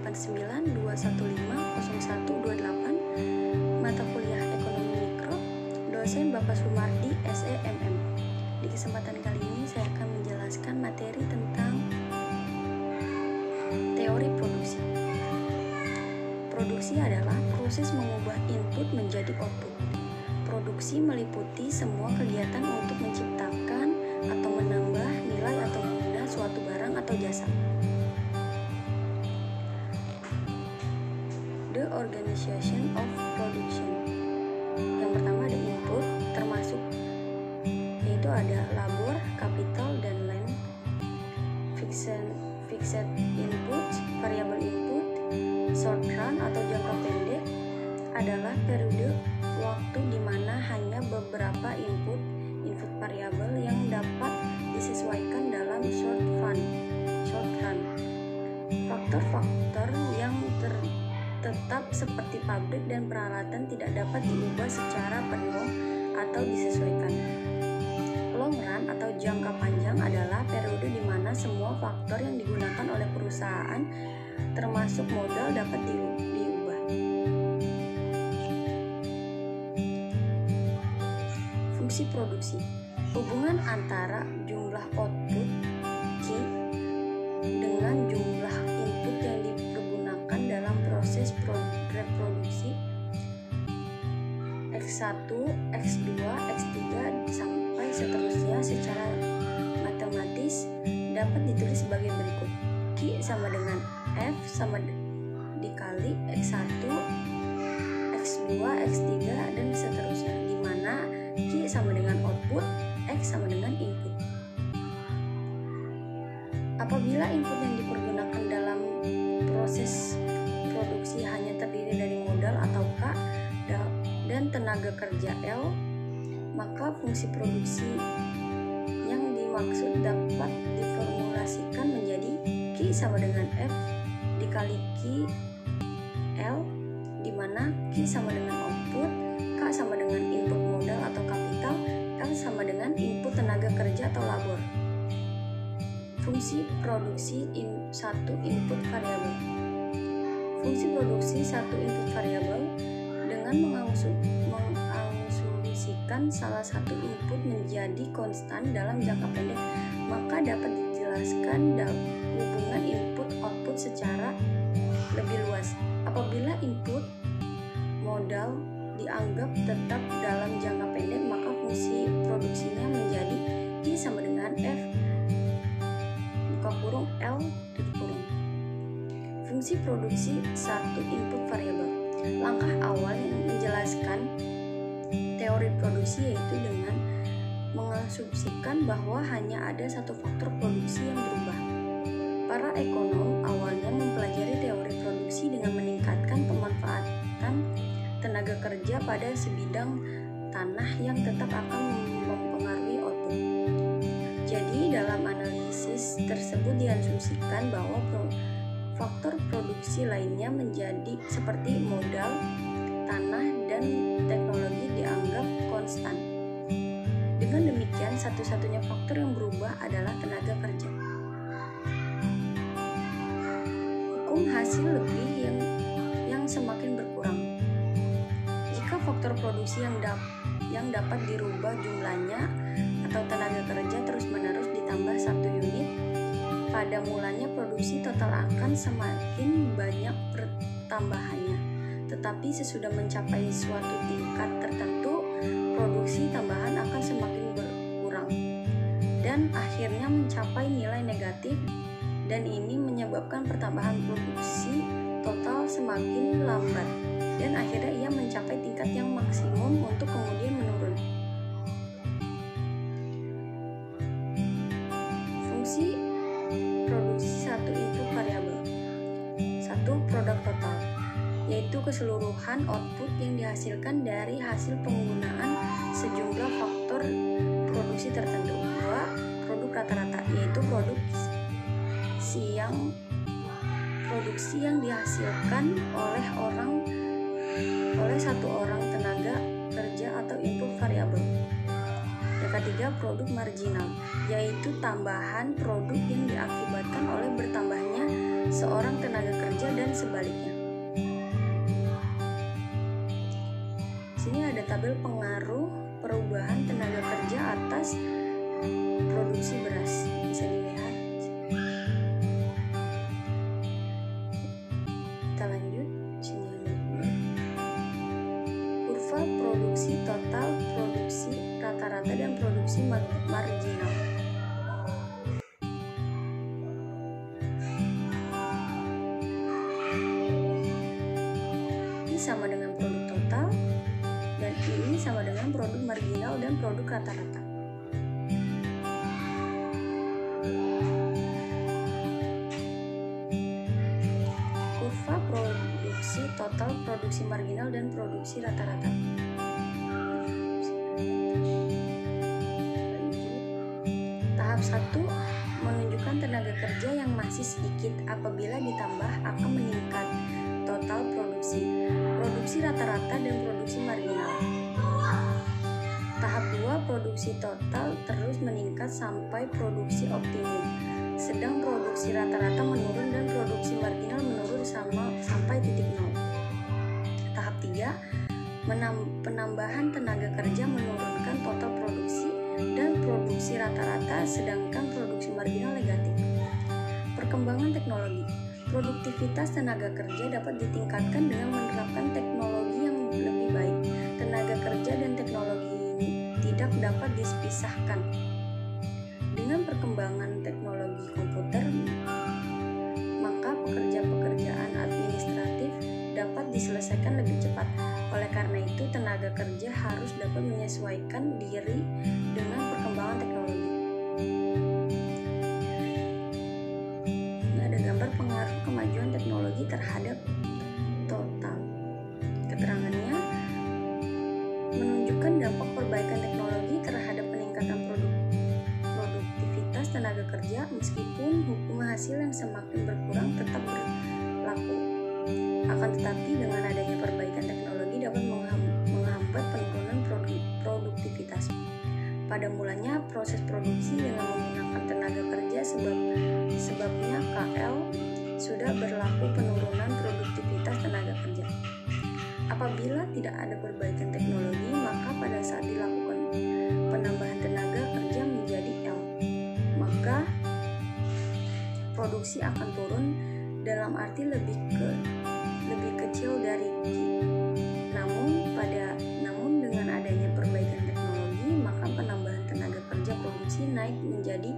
0892150128, mata kuliah Ekonomi Mikro, dosen Bapak Sumardi, SEMM. Di kesempatan kali ini saya akan menjelaskan materi tentang teori produksi. Produksi adalah proses mengubah input menjadi output. Produksi meliputi semua kegiatan untuk menciptakan atau menambah nilai atau mengguna suatu barang atau jasa. The organization of production. Yang pertama ada input, termasuk yaitu ada labor, capital, dan land. Fixed input, variable input. Short run atau jangka pendek adalah periode waktu di mana hanya beberapa input variabel yang dapat disesuaikan dalam short run. Faktor-faktor yang tetap seperti pabrik dan peralatan tidak dapat diubah secara penuh atau disesuaikan. Long run atau jangka panjang adalah periode di mana semua faktor yang digunakan oleh perusahaan termasuk modal dapat diubah. Fungsi produksi. Hubungan antara jumlah output Q dengan jumlah input yang dipergunakan dalam proses reproduksi X1, X2, X3 sampai seterusnya secara matematis dapat ditulis sebagai berikut. Q sama dengan F sama dikali X1, X2, X3 dan seterusnya, di mana Q sama dengan output, X sama dengan input. Apabila input yang dipergunakan dalam proses produksi hanya terdiri dari modal atau K dan tenaga kerja L, maka fungsi produksi yang dimaksud dapat diformulasikan menjadi Q sama dengan F dikali Q L, di mana Q sama dengan output, K sama dengan input modal atau kapital, L sama dengan input tenaga kerja atau labor. Fungsi produksi satu input variabel. Fungsi produksi satu input variabel dengan mengasumsikan salah satu input menjadi konstan dalam jangka pendek, maka dapat dijelaskan hubungan input-output secara lebih luas. Apabila input modal dianggap tetap dalam jangka pendek, maka fungsi produksinya menjadi Q sama dengan F buka kurung L tutup kurung. Fungsi produksi satu input variabel. Langkah awal yang menjelaskan teori produksi yaitu dengan mengasumsikan bahwa hanya ada satu faktor produksi yang berubah. Para ekonom awalnya mempelajari teori produksi dengan meningkatkan pemanfaatan tenaga kerja pada sebidang tanah yang tetap akan mempengaruhi output. Jadi dalam analisis tersebut diasumsikan bahwa faktor produksi lainnya menjadi seperti modal, tanah, dan teknologi dianggap konstan. Dengan demikian, satu-satunya faktor yang berubah adalah tenaga kerja. Hukum hasil lebih yang semakin berkurang. Jika faktor produksi yang dapat dirubah jumlahnya atau tenaga kerja terus-menerus ditambah satu unit, pada mulanya produksi total akan semakin banyak pertambahannya. Tetapi sesudah mencapai suatu tingkat tertentu, produksi tambahan akan semakin berkurang dan akhirnya mencapai nilai negatif, dan ini menyebabkan pertambahan produksi total semakin lambat dan akhirnya ia mencapai tingkat yang maksimum untuk kemudian menurun. Fungsi produksi satu input variabel. Satu, produk total, yaitu keseluruhan output yang dihasilkan dari hasil penggunaan sejumlah faktor produksi tertentu. Dua, produk rata-rata, yaitu produksi yang dihasilkan oleh satu orang tenaga kerja atau input variabel. Yang ketiga, produk marginal, yaitu tambahan produk yang diakibatkan oleh bertambahnya seorang tenaga kerja dan sebaliknya. Sini ada tabel pengaruh perubahan tenaga kerja atas produksi beras, bisa dilihat. Kita lanjut. Sini ada kurva produksi total, produksi rata-rata, dan produksi marginal. Ini sama dengan produk total, dan ini sama dengan produk marginal dan produk rata-rata. Kurva produksi total, produksi marginal, dan produksi rata-rata. Tahap 1 menunjukkan tenaga kerja yang masih sedikit, apabila ditambah akan meningkat total produksi rata-rata, dan produksi marginal. Tahap 2 produksi total terus meningkat sampai produksi optimum, sedang produksi rata-rata menurun dan produksi marginal menurun sampai titik nol. Tahap 3 penambahan tenaga kerja menurunkan total produksi dan produksi rata-rata, sedangkan produksi marginal negatif. Perkembangan teknologi. Produktivitas tenaga kerja dapat ditingkatkan dengan menerapkan teknologi yang lebih baik. Tenaga kerja dan teknologi ini tidak dapat dipisahkan. Dengan perkembangan teknologi komputer, maka pekerjaan administratif dapat diselesaikan lebih cepat. Oleh karena itu, tenaga kerja harus dapat menyesuaikan diri dengan perkembangan teknologi. Ini ada gambar pengaruh kemajuan teknologi terhadap total. Keterangannya menunjukkan dampak perbaikan teknologi terhadap peningkatan produktivitas tenaga kerja, meskipun hukum hasil yang semakin berkurang tetap berlaku. Akan tetapi, dengan adanya perbaikan teknologi dapat menghambat penurunan produktivitas. Pada mulanya proses produksi dengan menggunakan tenaga kerja, sebabnya KL sudah berlaku penurunan produktivitas tenaga kerja. Apabila tidak ada perbaikan teknologi, maka pada saat dilakukan penambahan tenaga kerja menjadi L, maka produksi akan turun dalam arti lebih kecil dari Q. Namun dengan adanya perbaikan teknologi, maka penambahan tenaga kerja produksi naik menjadi